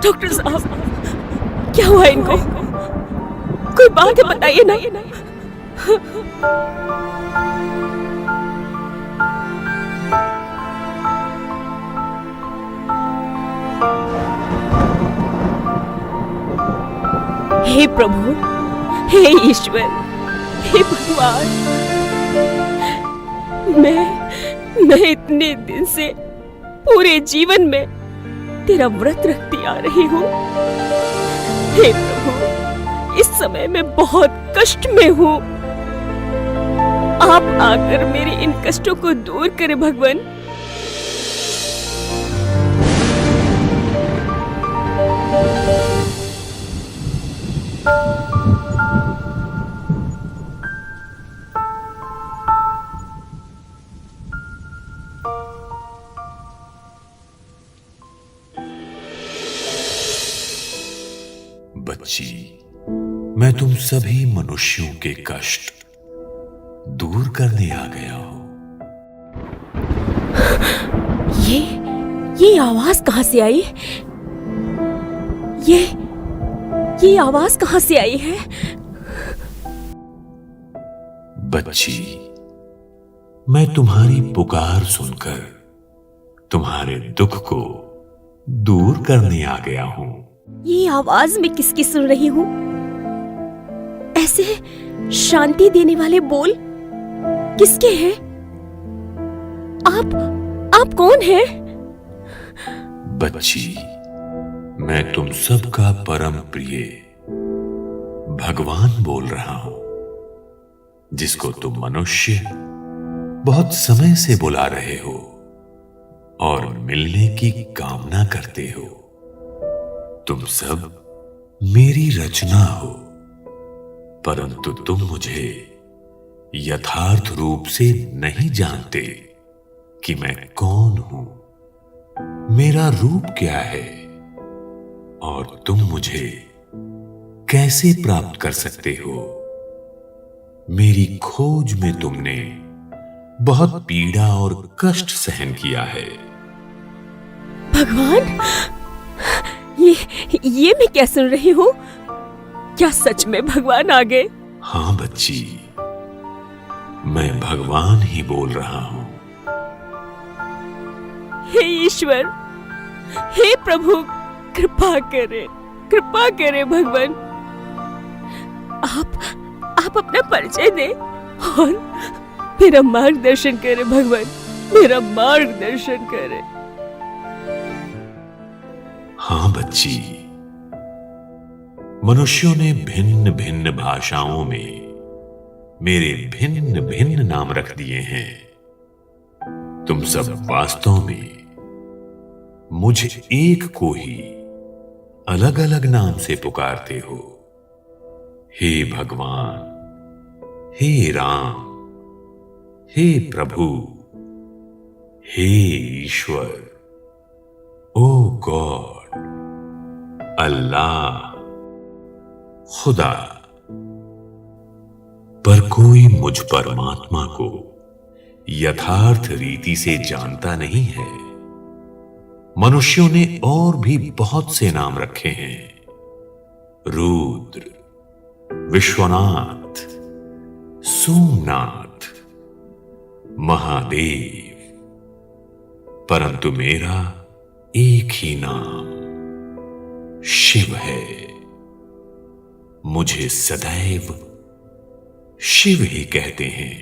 Doctor साहब, क्या हुआ इनको? कोई बात है, बताइए ना। हे प्रभु, हे ईश्वर, हे भगवान, मैं इतने दिन से पूरे जीवन में तेरा व्रत रखती आ रही हूँ। हे प्रभु, इस समय मैं बहुत कष्ट में हूँ। आप आकर मेरे इन कष्टों को दूर करें भगवान। बच्ची, मैं तुम सभी मनुष्यों के कष्ट दूर करने आ गया हूं। ये आवाज कहां से आई? ये आवाज कहां से आई है? बच्ची, मैं तुम्हारी पुकार सुनकर तुम्हारे दुख को दूर करने आ गया हूं। ये आवाज मैं किसकी सुन रही हूँ? ऐसे शांति देने वाले बोल किसके हैं? आप कौन हैं? बच्ची, मैं तुम सबका परम प्रिय भगवान बोल रहा हूं, जिसको तुम मनुष्य बहुत समय से बुला रहे हो और मिलने की कामना करते हो। तुम सब मेरी रचना हो, परंतु तुम मुझे यथार्थ रूप से नहीं जानते कि मैं कौन हूं, मेरा रूप क्या है, और तुम मुझे कैसे प्राप्त कर सकते हो। मेरी खोज में तुमने बहुत पीड़ा और कष्ट सहन किया है। भगवान, ये मैं क्या सुन रही हूँ? क्या सच में भगवान आ गए? हाँ बच्ची, मैं भगवान ही बोल रहा हूं। हे ईश्वर, हे प्रभु, कृपा करे भगवान। आप अपना परिचय दे और मेरा मार्गदर्शन करे भगवान, मेरा मार्गदर्शन करे। हाँ बच्ची, मनुष्यों ने भिन्न भिन्न भाषाओं में मेरे भिन्न भिन्न नाम रख दिए हैं। तुम सब वास्तव में मुझे एक को ही अलग अलग नाम से पुकारते हो। हे भगवान, हे राम, हे प्रभु, हे ईश्वर, ओ गॉड, अल्लाह, खुदा। पर कोई मुझ परमात्मा को यथार्थ रीति से जानता नहीं है। मनुष्यों ने और भी बहुत से नाम रखे हैं, रुद्र, विश्वनाथ, सोमनाथ, महादेव, परंतु मेरा एक ही नाम शिव है। मुझे सदैव शिव ही कहते हैं।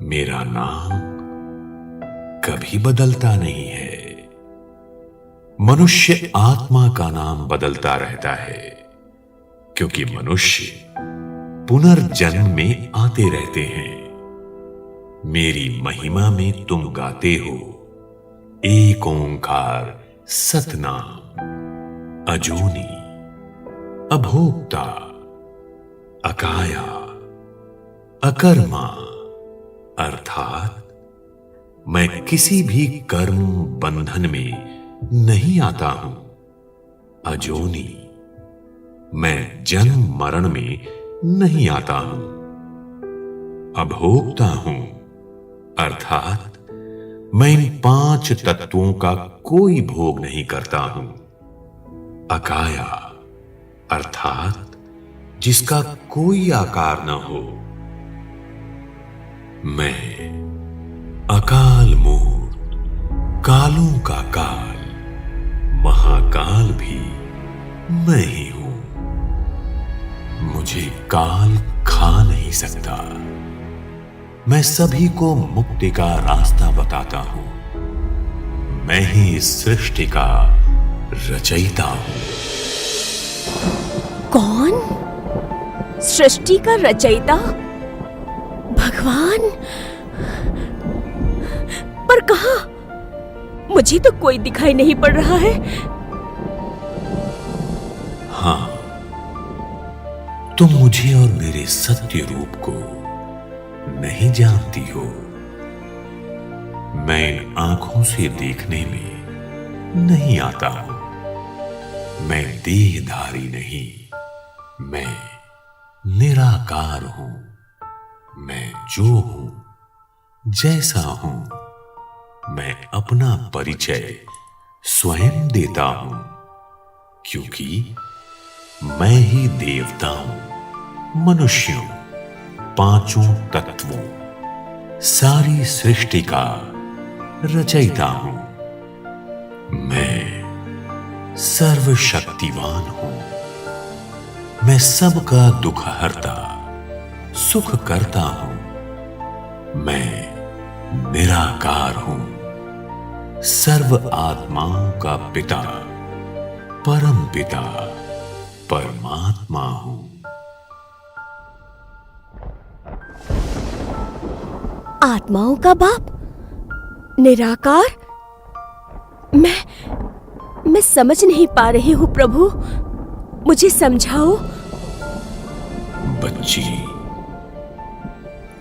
मेरा नाम कभी बदलता नहीं है। मनुष्य आत्मा का नाम बदलता रहता है, क्योंकि मनुष्य पुनर्जन्म में आते रहते हैं। मेरी महिमा में तुम गाते हो एक ओंकार सतनाम, अजूनी, अभोक्ता, अकाया, अकर्मा, अर्थात मैं किसी भी कर्म बंधन में नहीं आता हूं। अजोनी, मैं जन्म मरण में नहीं आता हूं। अभोक्ता हूं, अर्थात मैं इन 5 तत्वों का कोई भोग नहीं करता हूं। अकाया अर्थात जिसका कोई आकार न हो। मैं अकाल मूर्त, कालों का काल, महाकाल भी मैं ही हूं। मुझे काल खा नहीं सकता। मैं सभी को मुक्ति का रास्ता बताता हूं। मैं ही इस सृष्टि का रचयिता हूं। कौन? सृष्टि का रचयिता? भगवान? पर कहां? मुझे तो कोई दिखाई नहीं पड़ रहा है। हां, तुम मुझे और मेरे सत्य रूप को नहीं जानती हो। मैं इन आंखों से देखने में नहीं आता हूं। मैं देहधारी नहीं, मैं निराकार हूं। मैं जो हूं, जैसा हूं, मैं अपना परिचय स्वयं देता हूं, क्योंकि मैं ही देवता हूं, मनुष्यों, पांचों तत्वों, सारी सृष्टि का रचयिता हूं। मैं सर्वशक्तिवान हूं। मैं सबका दुख हरता, सुख करता हूं। मैं निराकार हूं। सर्व आत्माओं का पिता, परम पिता, परमात्मा हूं। आत्माओं का बाप? निराकार? मैं समझ नहीं पा रही हूं प्रभु, मुझे समझाओ। बच्ची,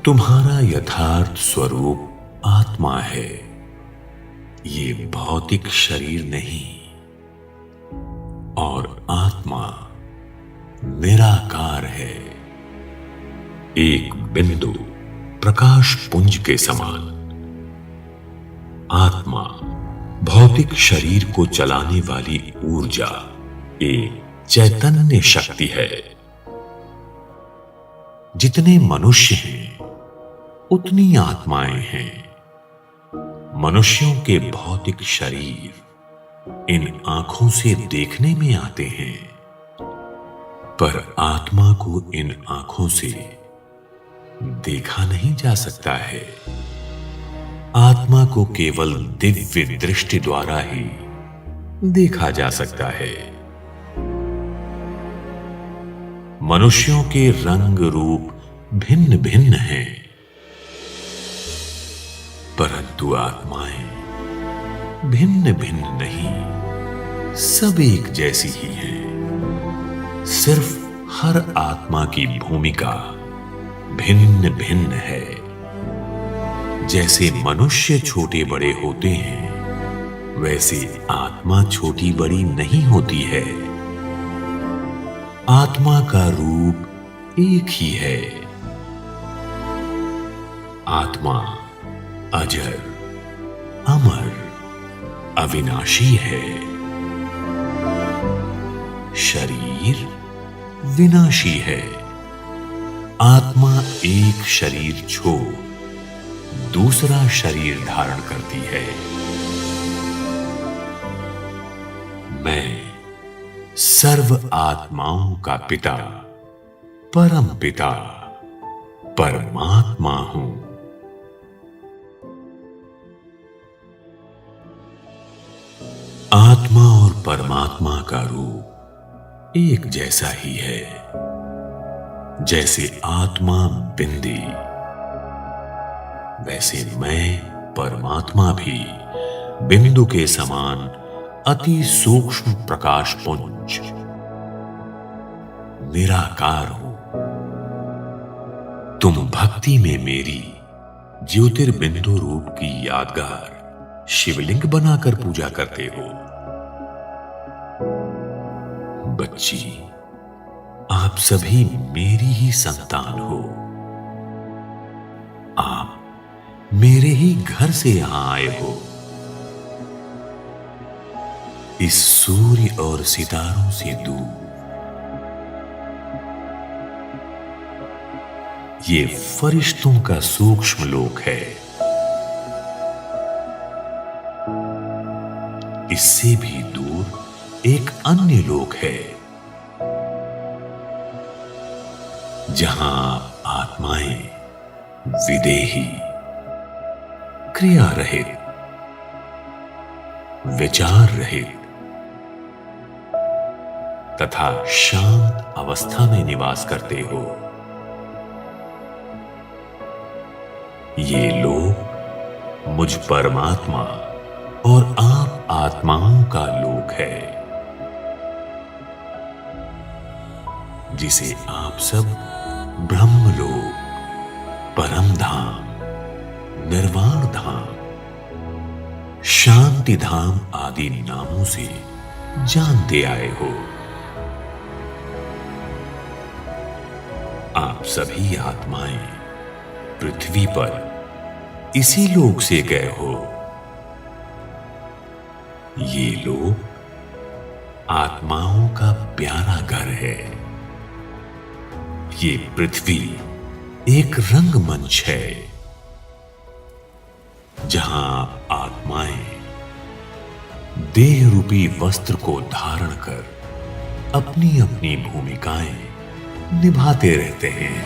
तुम्हारा यथार्थ स्वरूप आत्मा है। ये भौतिक शरीर नहीं। और आत्मा निराकार है, एक बिंदु प्रकाश पुंज के समान। आत्मा भौतिक शरीर को चलाने वाली ऊर्जा, एक चैतन्य शक्ति है। जितने मनुष्य हैं, उतनी आत्माएं हैं। मनुष्यों के भौतिक शरीर इन आंखों से देखने में आते हैं, पर आत्मा को इन आंखों से देखा नहीं जा सकता है। आत्मा को केवल दिव्य दृष्टि द्वारा ही देखा जा सकता है। मनुष्यों के रंग रूप भिन्न भिन्न हैं, परंतु आत्माएं भिन्न भिन्न नहीं, सब एक जैसी ही हैं। सिर्फ हर आत्मा की भूमिका भिन्न भिन्न है। जैसे मनुष्य छोटे बड़े होते हैं, वैसे आत्मा छोटी बड़ी नहीं होती है। आत्मा का रूप एक ही है। आत्मा अजर, अमर, अविनाशी है। शरीर विनाशी है। आत्मा एक शरीर छोड़ दूसरा शरीर धारण करती है। मैं सर्व आत्माओं का पिता, परम पिता, परमात्मा हूं। आत्मा और परमात्मा का रूप एक जैसा ही है। जैसे आत्मा बिंदी, वैसे मैं परमात्मा भी बिंदु के समान अति सूक्ष्म प्रकाश पुंज निराकार हूं। तुम भक्ति में मेरी ज्योतिर्बिंदु रूप की यादगार शिवलिंग बनाकर पूजा करते हो। बच्ची, आप सभी मेरी ही संतान हो। आप मेरे ही घर से यहां आए हो। इस सूर्य और सितारों से दूर। ये फरिश्तों का सूक्ष्म लोक है। इससे भी दूर एक अन्य लोक है, जहां आत्माएं विदेही, क्रिया रहित, विचार रहित तथा शांत अवस्था में निवास करते हो। ये लोक मुझ परमात्मा और आप आत्माओं का लोक है, जिसे आप सब ब्रह्मलोक, परम धाम, निर्वाण धाम, शांति धाम आदि नामों से जानते आए हो। आप सभी आत्माएं पृथ्वी पर इसी लोक से गए हो। ये लोक आत्माओं का प्यारा घर है। ये पृथ्वी एक रंगमंच है, जहां आत्माएं देह रूपी वस्त्र को धारण कर अपनी अपनी भूमिकाएं निभाते रहते हैं।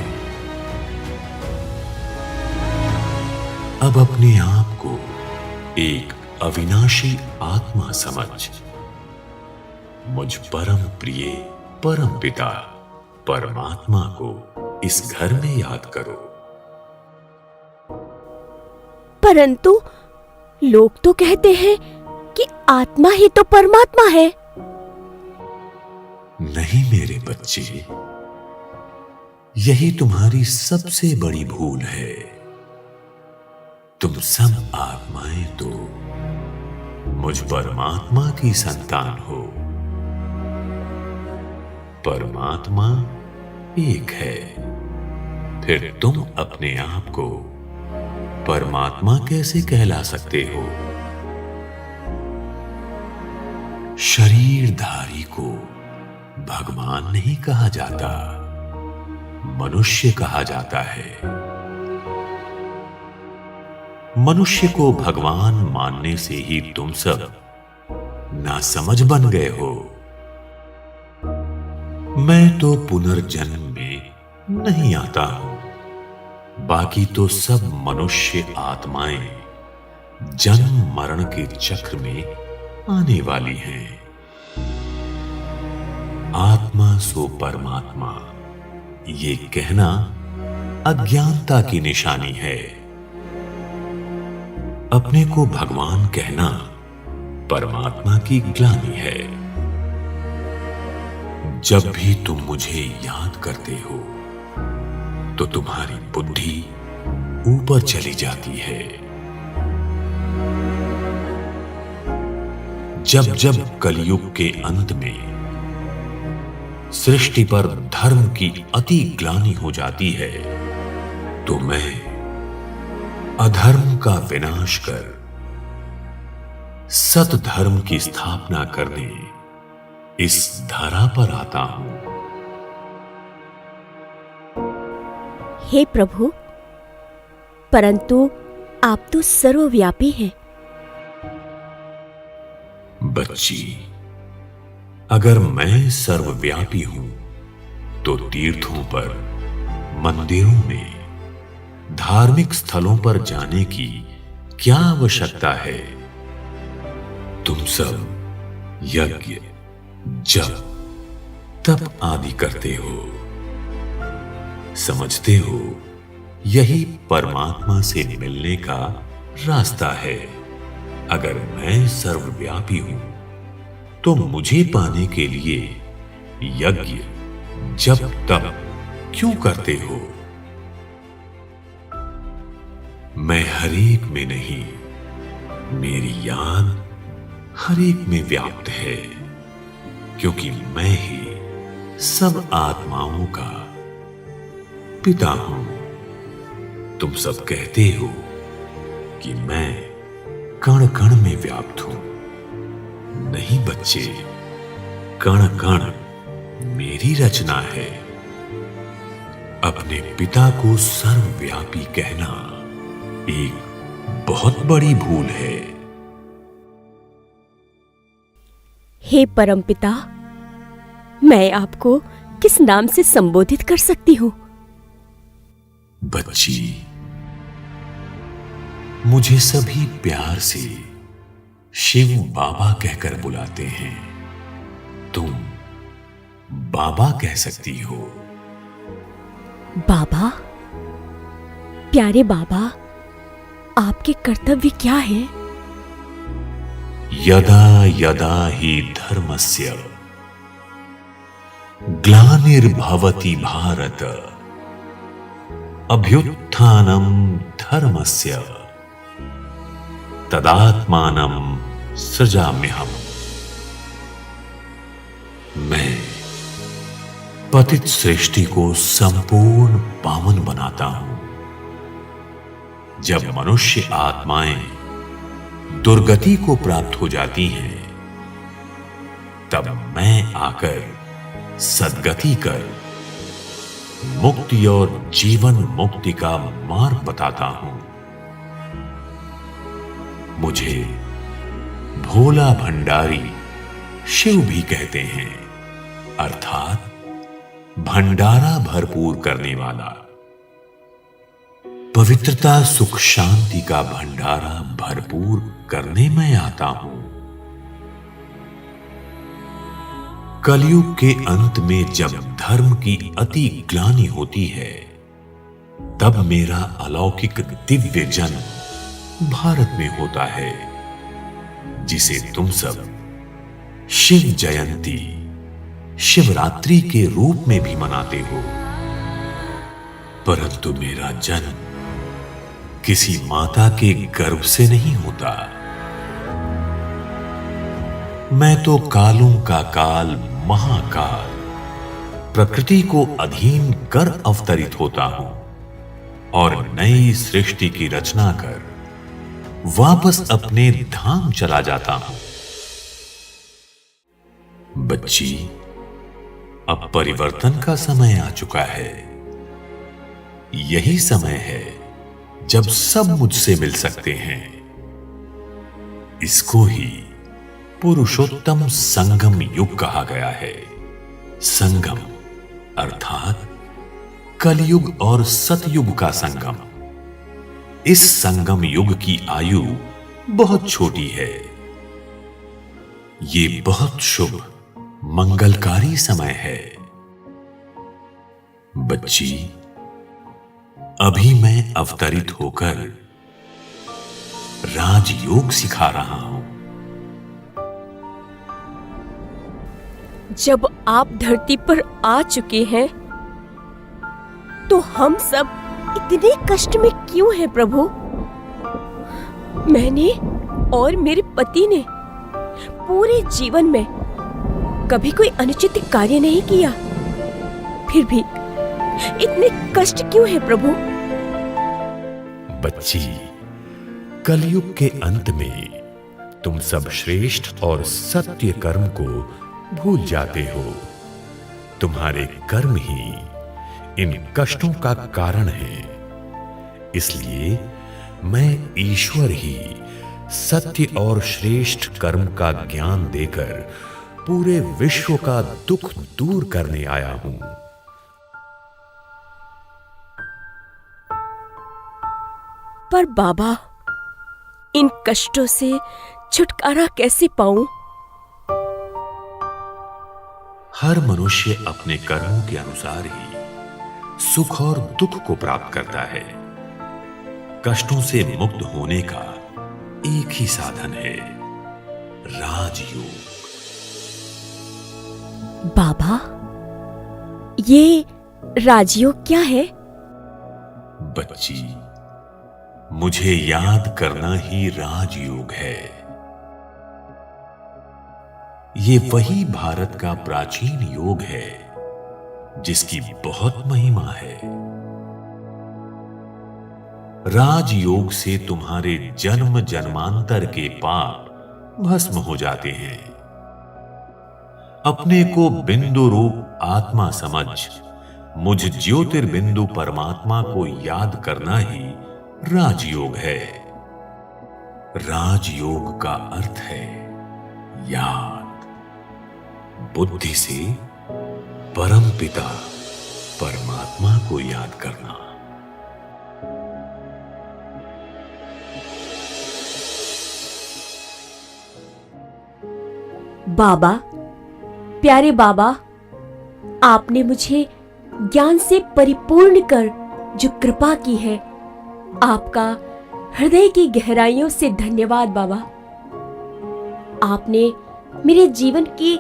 अब अपने आप को एक अविनाशी आत्मा समझ मुझ परम प्रिय परम पिता परमात्मा को इस घर में याद करो। परंतु लोग तो कहते हैं कि आत्मा ही तो परमात्मा है। नहीं मेरे बच्चे, यही तुम्हारी सबसे बड़ी भूल है। तुम सब आत्माएं तो मुझ परमात्मा की संतान हो। परमात्मा एक है, फिर तुम अपने आप को परमात्मा कैसे कहला सकते हो? शरीरधारी को भगवान नहीं कहा जाता, मनुष्य कहा जाता है। मनुष्य को भगवान मानने से ही तुम सब नासमझ बन गए हो। मैं तो पुनर्जन्म में नहीं आता हूं, बाकी तो सब मनुष्य आत्माएं जन्म मरण के चक्र में आने वाली हैं। आत्मा सो परमात्मा, ये कहना अज्ञानता की निशानी है। अपने को भगवान कहना परमात्मा की ग्लानि है। जब भी तुम मुझे याद करते हो तो तुम्हारी बुद्धि ऊपर चली जाती है। जब जब कलयुग के अंत में सृष्टि पर धर्म की अति ग्लानि हो जाती है, तो मैं अधर्म का विनाश कर सत धर्म की स्थापना करने इस धरा पर आता हूं। हे प्रभु, परंतु आप तो सर्वव्यापी हैं। बच्ची, अगर मैं सर्वव्यापी हूं तो तीर्थों पर, मंदिरों में, धार्मिक स्थलों पर जाने की क्या आवश्यकता है? तुम सब यज्ञ, जप, तप आदि करते हो। समझते हो यही परमात्मा से मिलने का रास्ता है। अगर मैं सर्वव्यापी हूं तो मुझे पाने के लिए यज्ञ, जप, तप क्यों करते हो? मैं हरेक में नहीं, मेरी याद हरेक में व्याप्त है, क्योंकि मैं ही सब आत्माओं का पिता हूं। तुम सब कहते हो कि मैं कण कण में व्याप्त हूं। नहीं नहीं बच्चे, कण कण मेरी रचना है। अपने पिता को सर्वव्यापी कहना एक बहुत बड़ी भूल है। हे परमपिता, मैं आपको किस नाम से संबोधित कर सकती हूँ? बच्ची, मुझे सभी प्यार से शिव बाबा कहकर बुलाते हैं। तुम बाबा कह सकती हो। बाबा? प्यारे बाबा, आपके कर्तव्य क्या है? यदा यदा हि धर्मस्य ग्लानिर्भवति भारत, अभ्युत्थानं धर्मस्य तदात्मानं सृजाम्यहम्। मैं पतित सृष्टि को संपूर्ण पावन बनाता हूं। जब मनुष्य आत्माएं दुर्गति को प्राप्त हो जाती हैं, तब मैं आकर सद्गति कर मुक्ति और जीवन मुक्ति का मार्ग बताता हूं। मुझे भोला भंडारी शिव भी कहते हैं, अर्थात भंडारा भरपूर करने वाला। पवित्रता सुख शांति का भंडारा भरपूर करने में आता हूं। कलयुग के अंत में जब धर्म की अति ग्लानि होती है, तब मेरा अलौकिक दिव्य जन्म भारत में होता है, जिसे तुम सब शिव जयंती, शिवरात्रि के रूप में भी मनाते हो। परंतु मेरा जन्म किसी माता के गर्भ से नहीं होता। मैं तो कालों का काल, महाकाल, प्रकृति को अधीन कर अवतरित होता हूं और नई सृष्टि की रचना कर वापस अपने धाम चला जाता हूं। बच्ची, अब परिवर्तन का समय आ चुका है। यही समय है जब सब मुझसे मिल सकते हैं। इसको ही पुरुषोत्तम संगम युग कहा गया है। संगम अर्थात कलयुग और सतयुग का संगम। इस संगम युग की आयु बहुत छोटी है। ये बहुत शुभ मंगलकारी समय है। बच्ची, अभी मैं अवतरित होकर राजयोग सिखा रहा हूं। जब आप धरती पर आ चुके हैं, तो हम सब इतने कष्ट में क्यों हैं प्रभु? मैंने और मेरे पति ने पूरे जीवन में कभी कोई अनुचित कार्य नहीं किया, फिर भी इतने कष्ट क्यों है प्रभु? बच्ची, कलयुग के अंत में तुम सब श्रेष्ठ और सत्य कर्म को भूल जाते हो। तुम्हारे कर्म ही इन कष्टों का कारण है। इसलिए मैं ईश्वर ही सत्य और श्रेष्ठ कर्म का ज्ञान देकर पूरे विश्व का दुख दूर करने आया हूं। पर बाबा, इन कष्टों से छुटकारा कैसे पाऊं? हर मनुष्य अपने कर्मों के अनुसार ही सुख और दुख को प्राप्त करता है। कष्टों से मुक्त होने का एक ही साधन है, राजयोग। बाबा, ये राजयोग क्या है? बच्ची, मुझे याद करना ही राजयोग है। ये वही भारत का प्राचीन योग है जिसकी बहुत महिमा है। राजयोग से तुम्हारे जन्म जन्मांतर के पाप भस्म हो जाते हैं अपने को बिंदु रूप आत्मा समझ मुझ ज्योतिर्बिंदु परमात्मा को याद करना ही राजयोग है। राजयोग का अर्थ है याद। बुद्धि से परमपिता परमात्मा को याद करना। बाबा, प्यारे बाबा, आपने मुझे ज्ञान से परिपूर्ण कर जो कृपा की है, आपका हृदय की गहराइयों से धन्यवाद बाबा। आपने मेरे जीवन की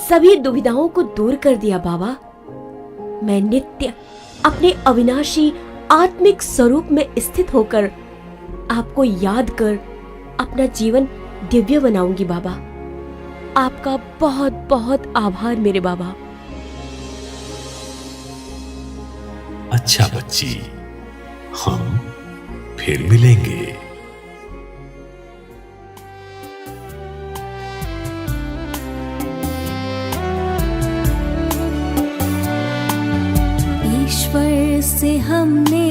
सभी दुविधाओं को दूर कर दिया बाबा। मैं नित्य अपने अविनाशी आत्मिक स्वरूप में स्थित होकर आपको याद कर अपना जीवन दिव्य बनाऊंगी बाबा। आपका बहुत बहुत आभार मेरे बाबा। अच्छा बच्ची, हम फिर मिलेंगे। ईश्वर से हमने